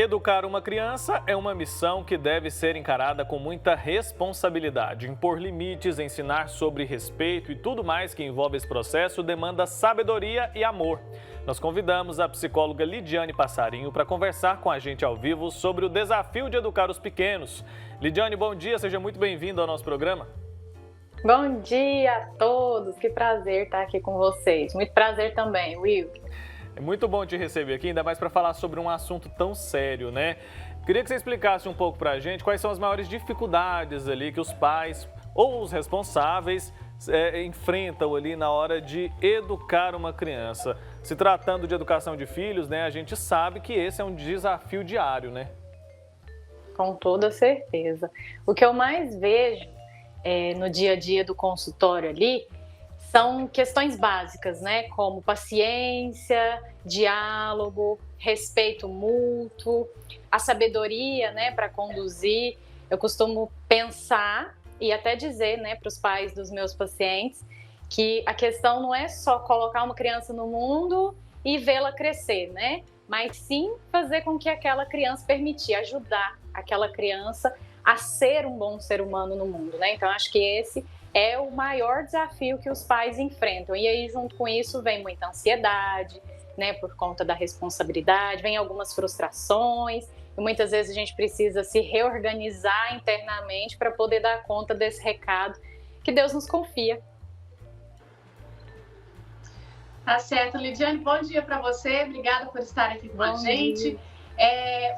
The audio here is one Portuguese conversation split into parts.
Educar uma criança é uma missão que deve ser encarada com muita responsabilidade. Impor limites, ensinar sobre respeito e tudo mais que envolve esse processo demanda sabedoria e amor. Nós convidamos a psicóloga Lidiane Passarinho para conversar com a gente ao vivo sobre o desafio de educar os pequenos. Lidiane, bom dia, seja muito bem-vinda ao nosso programa. Bom dia a todos, que prazer estar aqui com vocês. Muito prazer também, Will. É muito bom te receber aqui, ainda mais para falar sobre um assunto tão sério, né? Queria que você explicasse um pouco para a gente quais são as maiores dificuldades ali que os pais ou os responsáveis enfrentam ali na hora de educar uma criança. Se tratando de educação de filhos, né, a gente sabe que esse é um desafio diário, né? Com toda certeza. O que eu mais vejo no dia a dia do consultório ali são questões básicas, né? Como paciência, diálogo, respeito mútuo, a sabedoria, né, para conduzir. Eu costumo pensar e até dizer, né, para os pais dos meus pacientes que a questão não é só colocar uma criança no mundo e vê-la crescer, né? Mas sim fazer com que aquela criança permitir, ajudar aquela criança a ser um bom ser humano no mundo, né? Então, acho que esse é o maior desafio que os pais enfrentam. E aí, junto com isso, vem muita ansiedade, né, por conta da responsabilidade, vem algumas frustrações, e muitas vezes a gente precisa se reorganizar internamente para poder dar conta desse recado que Deus nos confia. Tá certo, Lidiane, bom dia para você, obrigada por estar aqui com a gente.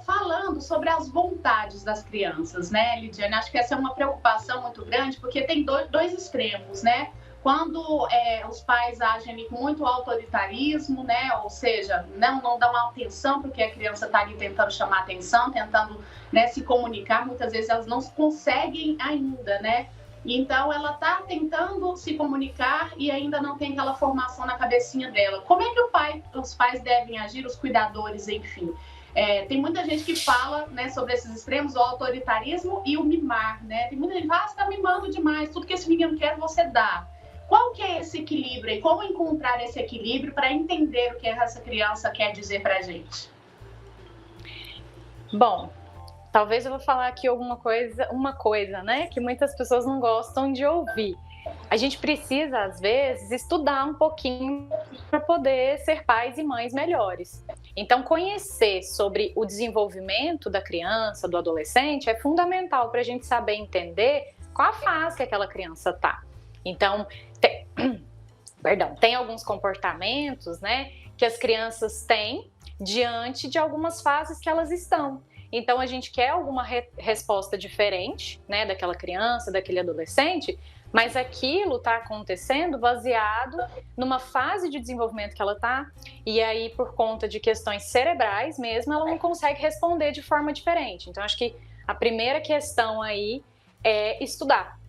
Falando sobre as vontades das crianças, né, Lidiane? Acho que essa é uma preocupação muito grande, porque tem dois extremos, né? Quando os pais agem ali com muito autoritarismo, né? Ou seja, não dão atenção porque a criança está ali tentando chamar atenção, tentando, né, se comunicar, muitas vezes elas não conseguem ainda, né? Então, ela está tentando se comunicar e ainda não tem aquela formação na cabecinha dela. Como é que os pais devem agir, os cuidadores, enfim? Tem muita gente que fala, né, sobre esses extremos, o autoritarismo e o mimar, né? Tem muita gente que fala, você está mimando demais, tudo que esse menino quer, você dá. Qual que é esse equilíbrio e como encontrar esse equilíbrio para entender o que essa criança quer dizer para a gente? Bom, talvez eu vou falar aqui uma coisa, né, que muitas pessoas não gostam de ouvir. A gente precisa, às vezes, estudar um pouquinho para poder ser pais e mães melhores. Então, conhecer sobre o desenvolvimento da criança, do adolescente, é fundamental para a gente saber entender qual a fase que aquela criança está. Então, tem alguns comportamentos, né, que as crianças têm diante de algumas fases que elas estão. Então, a gente quer alguma resposta diferente, né, daquela criança, daquele adolescente, mas aquilo está acontecendo baseado numa fase de desenvolvimento que ela está, e aí, por conta de questões cerebrais mesmo, ela não consegue responder de forma diferente. Então, acho que a primeira questão aí é estudar,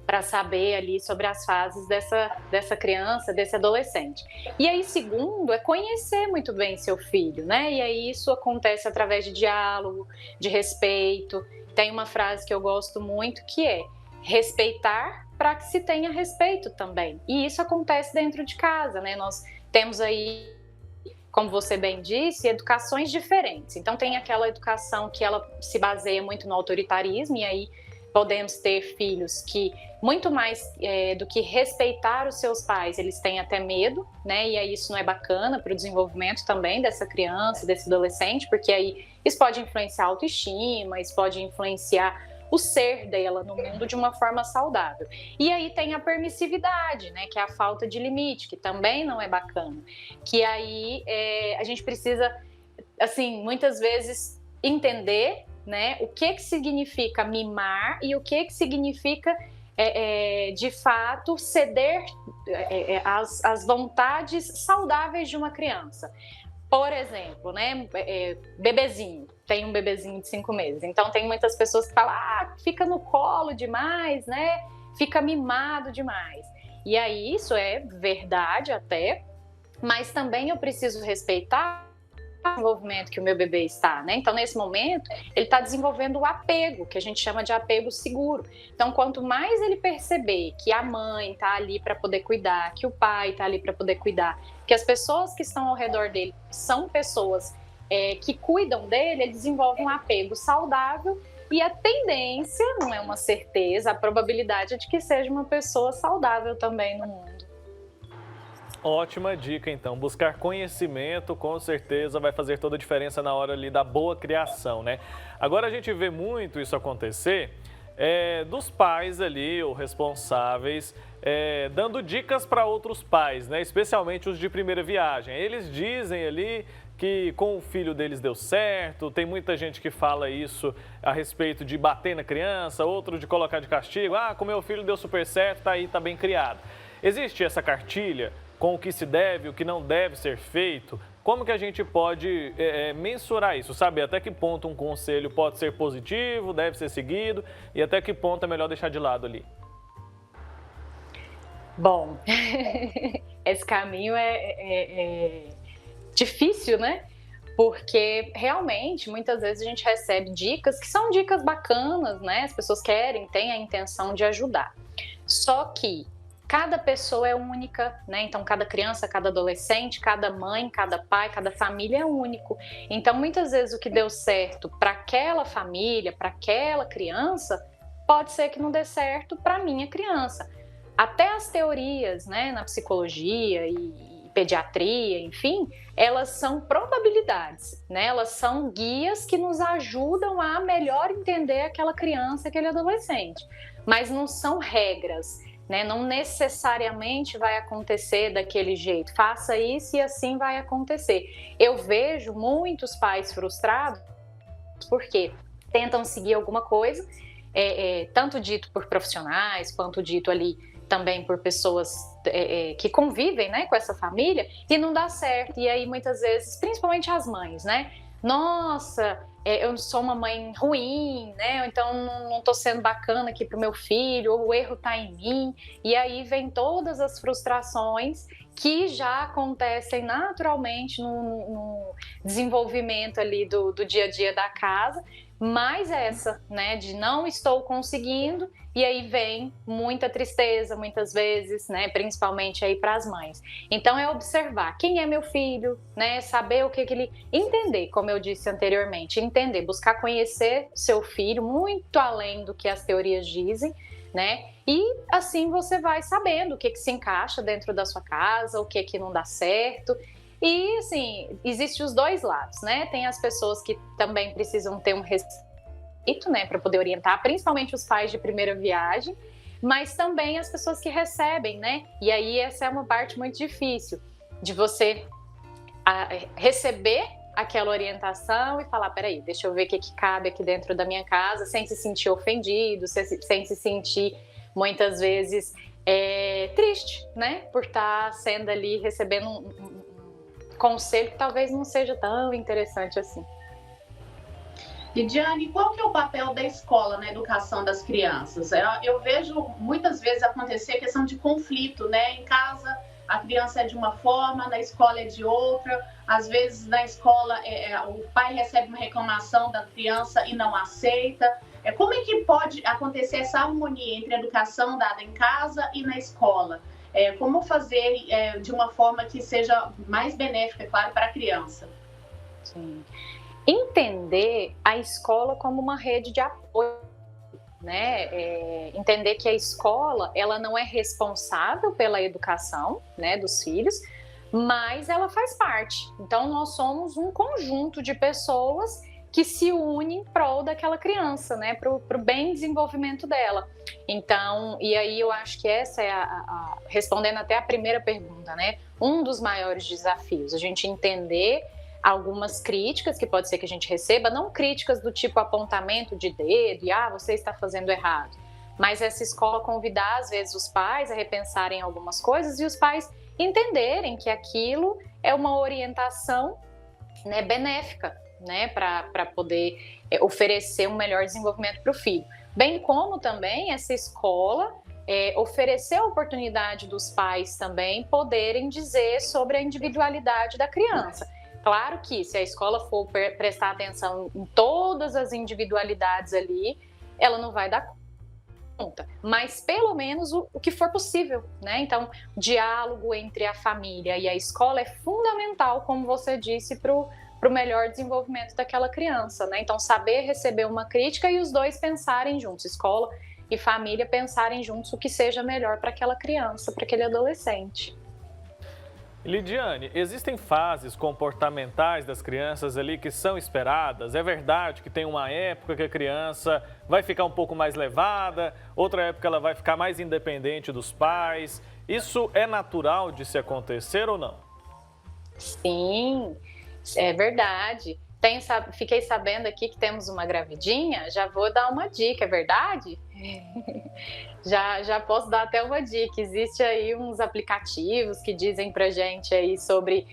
para saber ali sobre as fases dessa criança, desse adolescente. E aí, segundo, é conhecer muito bem seu filho, né? E aí isso acontece através de diálogo, de respeito. Tem uma frase que eu gosto muito que é respeitar para que se tenha respeito também. E isso acontece dentro de casa, né? Nós temos aí, como você bem disse, educações diferentes. Então tem aquela educação que ela se baseia muito no autoritarismo, e aí podemos ter filhos que, muito mais do que respeitar os seus pais, eles têm até medo, né? E aí isso não é bacana para o desenvolvimento também dessa criança, desse adolescente, porque aí isso pode influenciar a autoestima, isso pode influenciar o ser dela no mundo de uma forma saudável. E aí tem a permissividade, né? Que é a falta de limite, que também não é bacana. Que aí a gente precisa, assim, muitas vezes entender, né, o que significa mimar e o que significa, de fato, ceder às vontades saudáveis de uma criança. Por exemplo, né, bebezinho, tem um bebezinho de 5 meses, então tem muitas pessoas que falam, fica no colo demais, né, fica mimado demais. E aí isso é verdade até, mas também eu preciso respeitar o desenvolvimento que o meu bebê está, né? Então, nesse momento, ele está desenvolvendo o apego, que a gente chama de apego seguro. Então, quanto mais ele perceber que a mãe está ali para poder cuidar, que o pai está ali para poder cuidar, que as pessoas que estão ao redor dele são pessoas que cuidam dele, ele desenvolve um apego saudável e a tendência, não é uma certeza, a probabilidade é de que seja uma pessoa saudável também no mundo. Ótima dica, então. Buscar conhecimento, com certeza, vai fazer toda a diferença na hora ali da boa criação, né? Agora a gente vê muito isso acontecer dos pais ali, ou responsáveis, dando dicas para outros pais, né? Especialmente os de primeira viagem. Eles dizem ali que com o filho deles deu certo, tem muita gente que fala isso a respeito de bater na criança, outro de colocar de castigo. Ah, com meu filho deu super certo, tá aí, tá bem criado. Existe essa cartilha com o que se deve, o que não deve ser feito? Como que a gente pode mensurar isso, sabe? Até que ponto um conselho pode ser positivo, deve ser seguido, e até que ponto é melhor deixar de lado ali? Bom, esse caminho é difícil, né? Porque realmente, muitas vezes a gente recebe dicas que são dicas bacanas, né? As pessoas têm a intenção de ajudar. Só que cada pessoa é única, né? Então, cada criança, cada adolescente, cada mãe, cada pai, cada família é único. Então, muitas vezes o que deu certo para aquela família, para aquela criança, pode ser que não dê certo para a minha criança. Até as teorias, né, na psicologia e pediatria, enfim, elas são probabilidades, né? Elas são guias que nos ajudam a melhor entender aquela criança, aquele adolescente. Mas não são regras. Né? Não necessariamente vai acontecer daquele jeito. Faça isso e assim vai acontecer. Eu vejo muitos pais frustrados porque tentam seguir alguma coisa, tanto dito por profissionais, quanto dito ali também por pessoas que convivem, né, com essa família, e não dá certo. E aí, muitas vezes, principalmente as mães, né? Nossa, eu sou uma mãe ruim, né? Ou então não estou sendo bacana aqui para o meu filho, ou o erro está em mim. E aí vem todas as frustrações que já acontecem naturalmente no desenvolvimento ali do dia a dia da casa, mais essa, né, de não estou conseguindo, e aí vem muita tristeza muitas vezes, né, principalmente aí para as mães. Então é observar quem é meu filho, né, saber o que ele entender, como eu disse anteriormente, entender, buscar conhecer seu filho muito além do que as teorias dizem, né? E assim você vai sabendo o que se encaixa dentro da sua casa, o que não dá certo. E assim, existem os dois lados, né? Tem as pessoas que também precisam ter um respeito, né, para poder orientar, principalmente os pais de primeira viagem, mas também as pessoas que recebem, né? E aí essa é uma parte muito difícil de você receber aquela orientação e falar, peraí, deixa eu ver o que cabe aqui dentro da minha casa, sem se sentir ofendido, sem se sentir muitas vezes triste, né? Por estar sendo ali, recebendo um conselho que talvez não seja tão interessante assim. Lidiane, qual que é o papel da escola na educação das crianças? Eu vejo muitas vezes acontecer questão de conflito, né? Em casa a criança é de uma forma, na escola é de outra. Às vezes na escola o pai recebe uma reclamação da criança e não aceita. Como é que pode acontecer essa harmonia entre a educação dada em casa e na escola? Como fazer de uma forma que seja mais benéfica, claro, para a criança? Sim. Entender a escola como uma rede de apoio, né? Entender que a escola ela não é responsável pela educação, né, dos filhos, mas ela faz parte. Então nós somos um conjunto de pessoas que se unem em prol daquela criança, né, para o bem desenvolvimento dela. Então, e aí eu acho que essa é respondendo até a primeira pergunta, né, um dos maiores desafios, a gente entender algumas críticas que pode ser que a gente receba, não críticas do tipo apontamento de dedo e você está fazendo errado, mas essa escola convidar às vezes os pais a repensarem algumas coisas e os pais entenderem que aquilo é uma orientação, né, benéfica, né, para poder oferecer um melhor desenvolvimento para o filho, bem como também essa escola oferecer a oportunidade dos pais também poderem dizer sobre a individualidade da criança. Claro que se a escola for prestar atenção em todas as individualidades ali, ela não vai dar conta, mas pelo menos o que for possível, né? Então, diálogo entre a família e a escola é fundamental, como você disse, para para o melhor desenvolvimento daquela criança, né? Então, saber receber uma crítica e os dois pensarem juntos, escola e família pensarem juntos o que seja melhor para aquela criança, para aquele adolescente. Lidiane, existem fases comportamentais das crianças ali que são esperadas? É verdade que tem uma época que a criança vai ficar um pouco mais levada, outra época ela vai ficar mais independente dos pais. Isso é natural de se acontecer ou não? Sim, é verdade. Fiquei sabendo aqui que temos uma gravidinha, já vou dar uma dica, é verdade? Já posso dar até uma dica. Existe aí uns aplicativos que dizem pra gente aí sobre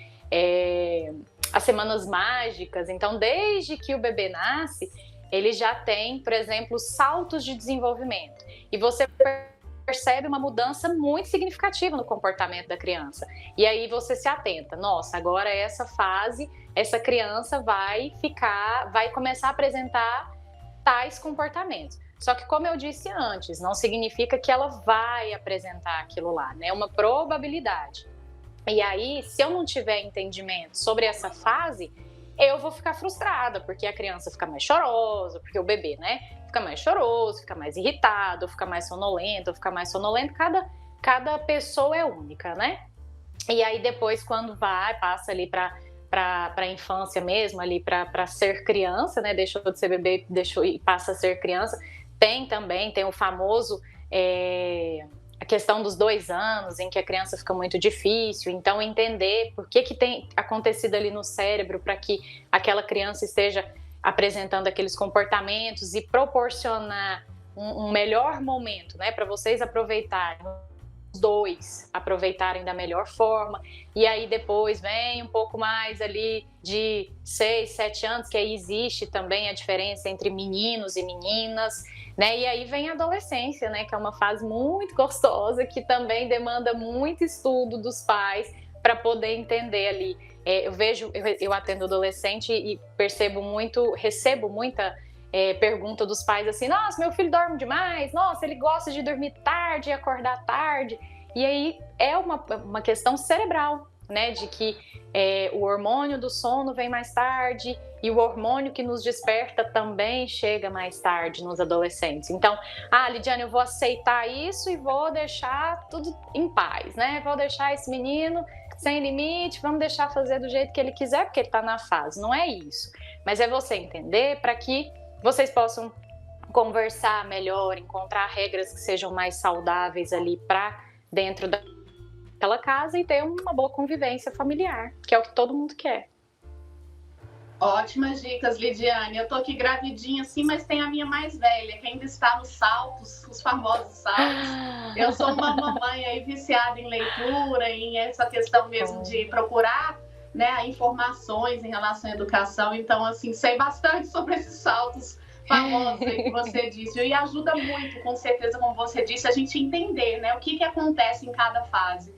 as semanas mágicas. Então, desde que o bebê nasce, ele já tem, por exemplo, saltos de desenvolvimento. E você percebe uma mudança muito significativa no comportamento da criança. E aí você se atenta, nossa, agora essa fase, essa criança vai começar a apresentar tais comportamentos. Só que, como eu disse antes, não significa que ela vai apresentar aquilo lá, né? É uma probabilidade. E aí, se eu não tiver entendimento sobre essa fase, eu vou ficar frustrada, porque a criança fica mais chorosa, porque o bebê, né? Fica mais choroso, fica mais irritado, fica mais sonolento, cada pessoa é única, né? E aí depois, quando passa ali para a infância mesmo, ali para ser criança, né? Deixou de ser bebê e passa a ser criança. Tem o famoso a questão dos 2 anos, em que a criança fica muito difícil. Então, entender por que tem acontecido ali no cérebro para que aquela criança esteja apresentando aqueles comportamentos e proporcionar um melhor momento, né, para vocês aproveitarem, os dois aproveitarem da melhor forma. E aí depois vem um pouco mais ali de 6, 7 anos, que aí existe também a diferença entre meninos e meninas, né? E aí vem a adolescência, né, que é uma fase muito gostosa, que também demanda muito estudo dos pais para poder entender ali. Eu atendo adolescente e recebo muita pergunta dos pais assim, nossa, meu filho dorme demais, nossa, ele gosta de dormir tarde e acordar tarde. E aí é uma questão cerebral, né, de que o hormônio do sono vem mais tarde e o hormônio que nos desperta também chega mais tarde nos adolescentes. Então, Lidiane, eu vou aceitar isso e vou deixar tudo em paz, né? Vou deixar esse menino sem limite, vamos deixar fazer do jeito que ele quiser, porque ele está na fase. Não é isso. Mas é você entender para que vocês possam conversar melhor, encontrar regras que sejam mais saudáveis ali para dentro daquela casa e ter uma boa convivência familiar, que é o que todo mundo quer. Ótimas dicas, Lidiane. Eu tô aqui gravidinha assim, mas tem a minha mais velha, que ainda está nos saltos, os famosos saltos. Eu sou uma mamãe aí viciada em leitura, em essa questão mesmo de procurar, né, informações em relação à educação. Então, assim, sei bastante sobre esses saltos famosos aí que você disse. E ajuda muito, com certeza, como você disse, a gente entender, né, o que acontece em cada fase.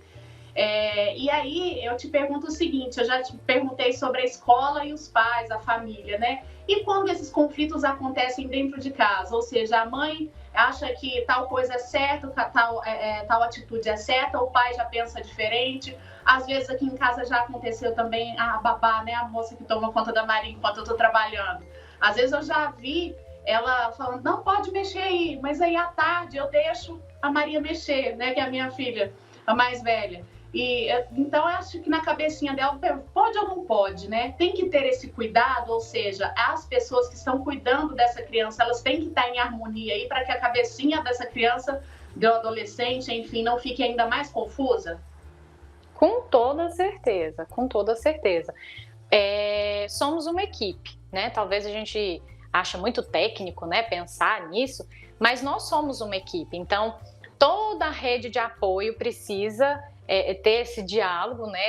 E aí eu te pergunto o seguinte, eu já te perguntei sobre a escola e os pais, a família, né? E quando esses conflitos acontecem dentro de casa, ou seja, a mãe acha que tal coisa é certa, tal atitude é certa, o pai já pensa diferente. Às vezes aqui em casa já aconteceu também a babá, né? A moça que toma conta da Maria enquanto eu tô trabalhando. Às vezes eu já vi ela falando, não pode mexer aí, mas aí à tarde eu deixo a Maria mexer, né? Que é a minha filha, a mais velha. Então, eu acho que na cabecinha dela, pode ou não pode, né? Tem que ter esse cuidado, ou seja, as pessoas que estão cuidando dessa criança, elas têm que estar em harmonia aí para que a cabecinha dessa criança, do adolescente, enfim, não fique ainda mais confusa? Com toda certeza, com toda certeza. Somos uma equipe, né? Talvez a gente ache muito técnico, né, pensar nisso, mas nós somos uma equipe. Então, toda a rede de apoio precisa ter esse diálogo, né,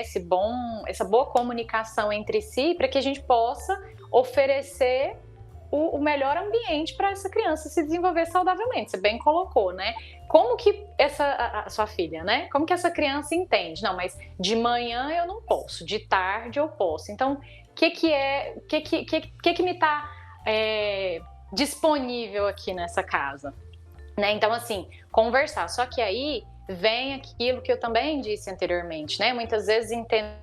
essa boa comunicação entre si, para que a gente possa oferecer o melhor ambiente para essa criança se desenvolver saudavelmente. Você bem colocou, né? Como que a sua filha, né? Como que essa criança entende? Não, mas de manhã eu não posso, de tarde eu posso. Então, o que me está disponível aqui nessa casa? Né? Então, assim, conversar. Só que aí vem aquilo que eu também disse anteriormente, né? Muitas vezes entender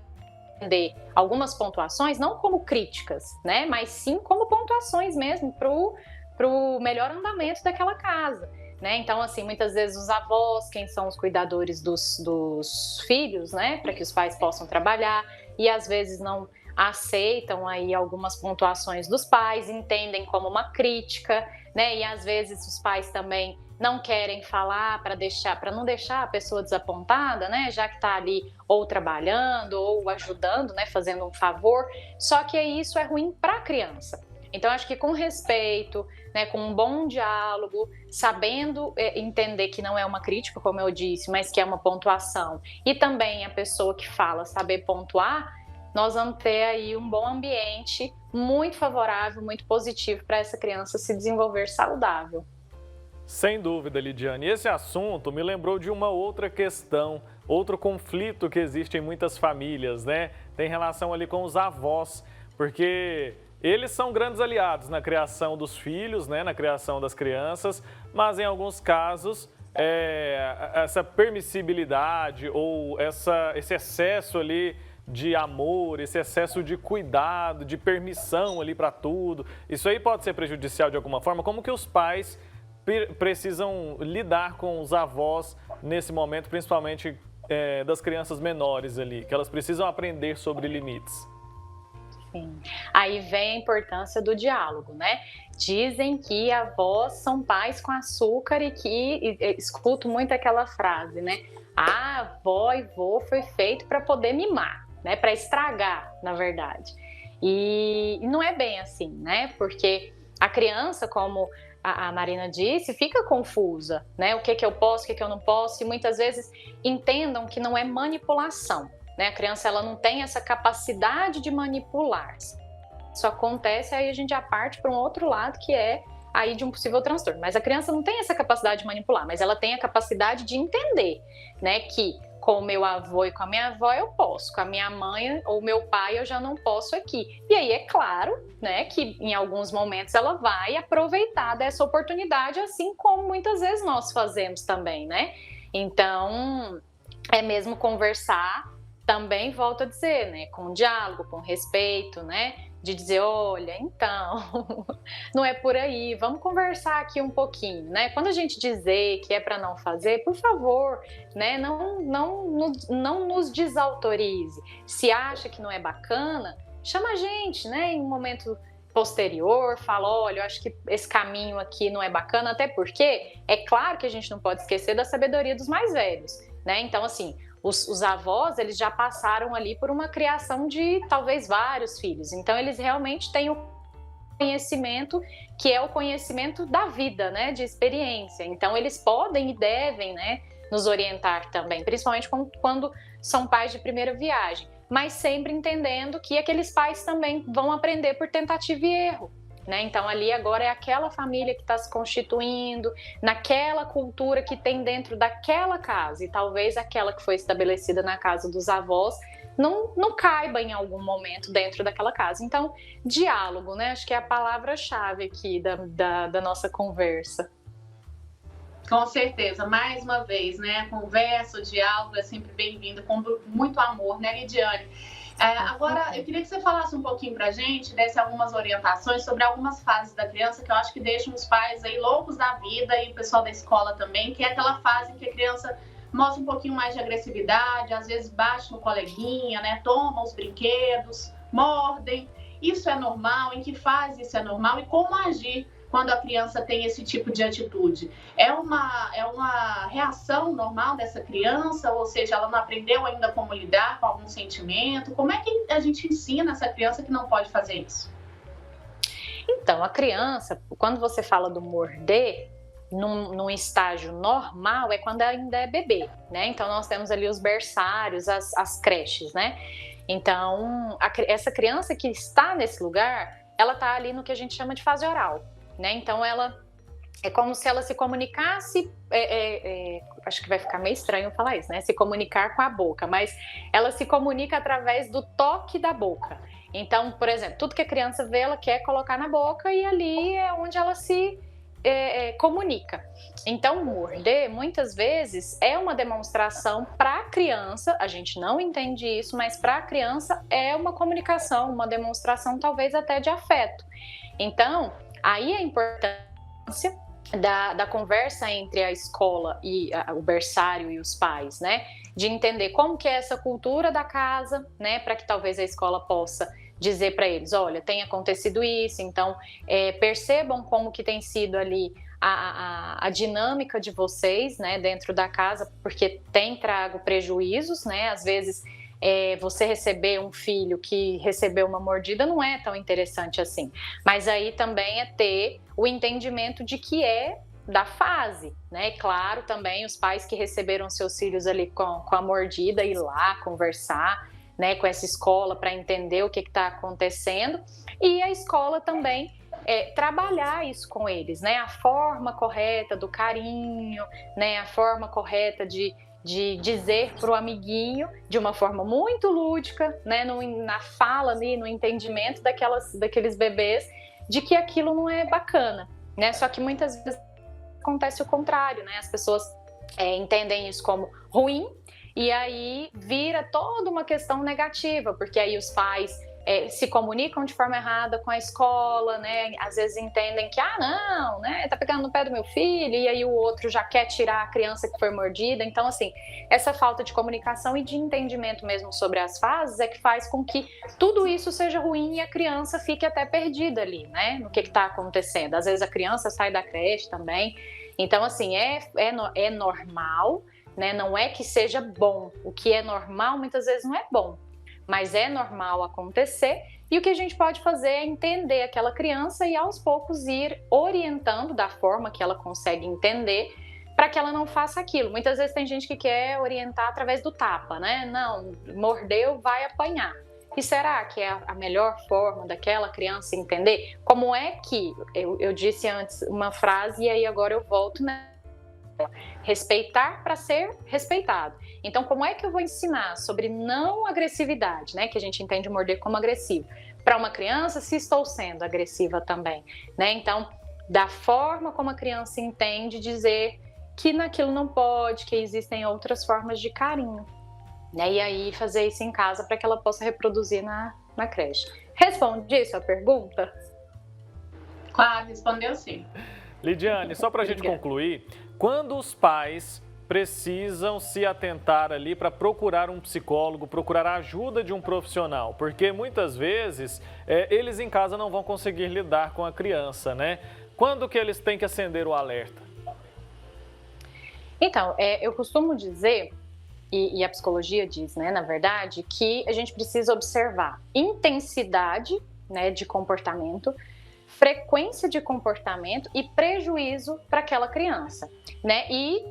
entender algumas pontuações, não como críticas, né? Mas sim como pontuações mesmo pro melhor andamento daquela casa. Né? Então, assim, muitas vezes os avós, quem são os cuidadores dos filhos, né? Para que os pais possam trabalhar, e às vezes não aceitam aí algumas pontuações dos pais, entendem como uma crítica, né? E às vezes os pais também não querem falar para não deixar a pessoa desapontada, né? Já que está ali ou trabalhando ou ajudando, né? Fazendo um favor. Só que isso é ruim para a criança. Então, acho que com respeito, né, com um bom diálogo, sabendo entender que não é uma crítica, como eu disse, mas que é uma pontuação, e também a pessoa que fala saber pontuar, nós vamos ter aí um bom ambiente muito favorável, muito positivo para essa criança se desenvolver saudável. Sem dúvida, Lidiane. E esse assunto me lembrou de uma outra questão, outro conflito que existe em muitas famílias, né? Tem relação ali com os avós, porque eles são grandes aliados na criação dos filhos, né, na criação das crianças, mas em alguns casos essa permissibilidade ou esse excesso ali de amor, esse excesso de cuidado, de permissão ali para tudo, isso aí pode ser prejudicial de alguma forma? Como que os pais precisam lidar com os avós nesse momento, principalmente das crianças menores ali, que elas precisam aprender sobre limites? Sim. Aí vem a importância do diálogo, né? Dizem que avós são pais com açúcar e escuto muito aquela frase, né? Ah, avó e vô foi feito para poder mimar, né? Para estragar, na verdade. E não é bem assim, né? Porque a criança, como a Marina disse, fica confusa, né? O que eu posso, o que eu não posso, e muitas vezes entendam que não é manipulação. Né? A criança ela não tem essa capacidade de manipular. Isso acontece, aí a gente já parte para um outro lado que é aí de um possível transtorno. Mas a criança não tem essa capacidade de manipular, mas ela tem a capacidade de entender, né? Que com o meu avô e com a minha avó eu posso, com a minha mãe ou meu pai eu já não posso aqui. E aí é claro, né, que em alguns momentos ela vai aproveitar dessa oportunidade, assim como muitas vezes nós fazemos também, né? Então, é mesmo conversar. Também volto a dizer, né, com diálogo, com respeito, né, de dizer, olha, então, não é por aí, vamos conversar aqui um pouquinho, né, quando a gente dizer que é para não fazer, por favor, né, não nos desautorize, se acha que não é bacana, chama a gente, né, em um momento posterior, fala, olha, eu acho que esse caminho aqui não é bacana, até porque é claro que a gente não pode esquecer da sabedoria dos mais velhos, né, então assim, os avós, eles já passaram ali por uma criação de talvez vários filhos. Então, eles realmente têm o conhecimento que é o conhecimento da vida, né? De experiência. Então, eles podem e devem, né? Nos orientar também, principalmente quando são pais de primeira viagem. Mas sempre entendendo que aqueles pais também vão aprender por tentativa e erro. Né? Então, ali agora é aquela família que está se constituindo, naquela cultura que tem dentro daquela casa, e talvez aquela que foi estabelecida na casa dos avós não caiba em algum momento dentro daquela casa. Então, diálogo, né? Acho que é a palavra-chave aqui da nossa conversa. Com certeza, mais uma vez, né? Conversa, o diálogo é sempre bem-vindo, com muito amor, né, Lidiane? Agora, eu queria que você falasse um pouquinho pra gente, desse algumas orientações sobre algumas fases da criança que eu acho que deixam os pais aí loucos da vida e o pessoal da escola também, que é aquela fase em que a criança mostra um pouquinho mais de agressividade, às vezes bate no coleguinha, né? Toma os brinquedos, mordem. Isso é normal? Em que fase isso é normal? E como agir quando a criança tem esse tipo de atitude? É uma reação normal dessa criança? Ou seja, ela não aprendeu ainda como lidar com algum sentimento? Como é que a gente ensina essa criança que não pode fazer isso? Então, a criança, quando você fala do morder, num estágio normal, é quando ainda é bebê, né? Então, nós temos ali os berçários, as creches, né? Então, essa criança que está nesse lugar, ela está ali no que a gente chama de fase oral. Né? Então, ela é como se ela se comunicasse, acho que vai ficar meio estranho falar isso, né? Se comunicar com a boca, mas ela se comunica através do toque da boca. Então, por exemplo, tudo que a criança vê, ela quer colocar na boca e ali é onde ela se comunica. Então, morder, muitas vezes, é uma demonstração para a criança, a gente não entende isso, mas para a criança é uma comunicação, uma demonstração talvez até de afeto. Então, aí a importância da conversa entre a escola e o berçário e os pais, né? De entender como que é essa cultura da casa, né? Para que talvez a escola possa dizer para eles, olha, tem acontecido isso, então percebam como que tem sido ali a dinâmica de vocês, né? Dentro da casa, porque tem trago prejuízos, né? Às vezes você receber um filho que recebeu uma mordida não é tão interessante assim. Mas aí também é ter o entendimento de que é da fase, né? Claro, também os pais que receberam seus filhos ali com a mordida, ir lá conversar, né, com essa escola para entender o que está acontecendo. E a escola também trabalhar isso com eles, né? A forma correta do carinho, né? A forma correta de dizer para o amiguinho de uma forma muito lúdica, né, na fala ali, no entendimento daqueles bebês, de que aquilo não é bacana, né? Só que muitas vezes acontece o contrário, né? As pessoas entendem isso como ruim e aí vira toda uma questão negativa, porque aí os pais se comunicam de forma errada com a escola, né? Às vezes entendem que, não, né? Tá pegando no pé do meu filho, e aí o outro já quer tirar a criança que foi mordida. Então, assim, essa falta de comunicação e de entendimento mesmo sobre as fases é que faz com que tudo isso seja ruim e a criança fique até perdida ali, né? No que tá acontecendo. Às vezes a criança sai da creche também. Então, assim, é normal, né? Não é que seja bom. O que é normal muitas vezes não é bom, mas é normal acontecer, e o que a gente pode fazer é entender aquela criança e aos poucos ir orientando da forma que ela consegue entender, para que ela não faça aquilo. Muitas vezes tem gente que quer orientar através do tapa, né? Não, mordeu, vai apanhar. E será que é a melhor forma daquela criança entender? Como é que, eu disse antes uma frase e aí agora eu volto, né? Respeitar para ser respeitado. Então, como é que eu vou ensinar sobre não agressividade, né? Que a gente entende morder como agressivo, para uma criança se estou sendo agressiva também, né? Então, da forma como a criança entende, dizer que naquilo não pode, que existem outras formas de carinho, né? E aí fazer isso em casa para que ela possa reproduzir na creche. Responde isso a pergunta? Claro, respondeu sim. Lidiane, só para a gente concluir, quando os pais precisam se atentar ali para procurar um psicólogo, procurar a ajuda de um profissional, porque muitas vezes eles em casa não vão conseguir lidar com a criança, né? Quando que eles têm que acender o alerta? Então, eu costumo dizer, e a psicologia diz, né, na verdade, que a gente precisa observar intensidade, né, de comportamento, frequência de comportamento e prejuízo para aquela criança, né? E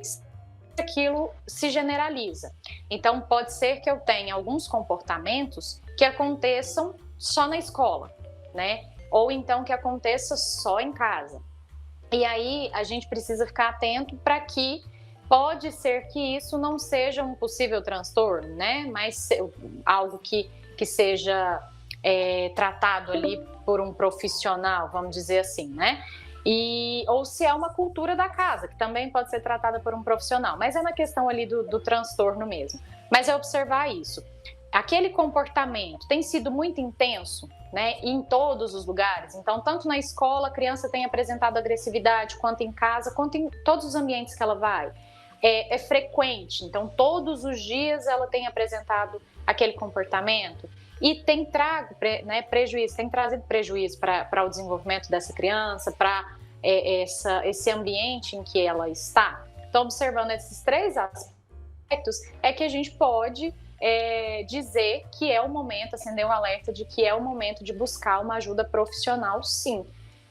aquilo se generaliza. Então, pode ser que eu tenha alguns comportamentos que aconteçam só na escola, né? Ou então que aconteça só em casa. E aí a gente precisa ficar atento para que pode ser que isso não seja um possível transtorno, né? Mas algo que seja tratado ali por um profissional, vamos dizer assim, né? Ou se é uma cultura da casa, que também pode ser tratada por um profissional, mas é na questão ali do transtorno mesmo. Mas é observar isso. Aquele comportamento tem sido muito intenso, né, em todos os lugares. Então, tanto na escola a criança tem apresentado agressividade, quanto em casa, quanto em todos os ambientes que ela vai. É frequente, então todos os dias ela tem apresentado aquele comportamento. E tem prejuízo, tem trazido prejuízo para o desenvolvimento dessa criança, para esse ambiente em que ela está. Então, observando esses 3 aspectos, é que a gente pode dizer que é o momento, acender um alerta de que é o momento de buscar uma ajuda profissional, sim,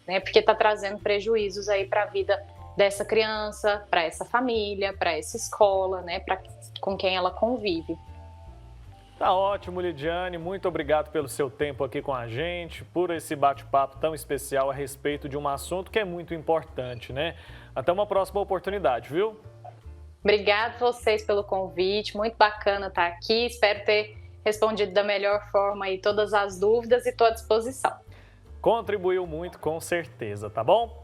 né? Porque está trazendo prejuízos aí para a vida dessa criança, para essa família, para essa escola, né? Com quem ela convive. Tá ótimo, Lidiane. Muito obrigado pelo seu tempo aqui com a gente, por esse bate-papo tão especial a respeito de um assunto que é muito importante, né? Até uma próxima oportunidade, viu? Obrigada a vocês pelo convite, muito bacana estar aqui. Espero ter respondido da melhor forma aí todas as dúvidas e estou à disposição. Contribuiu muito, com certeza, tá bom?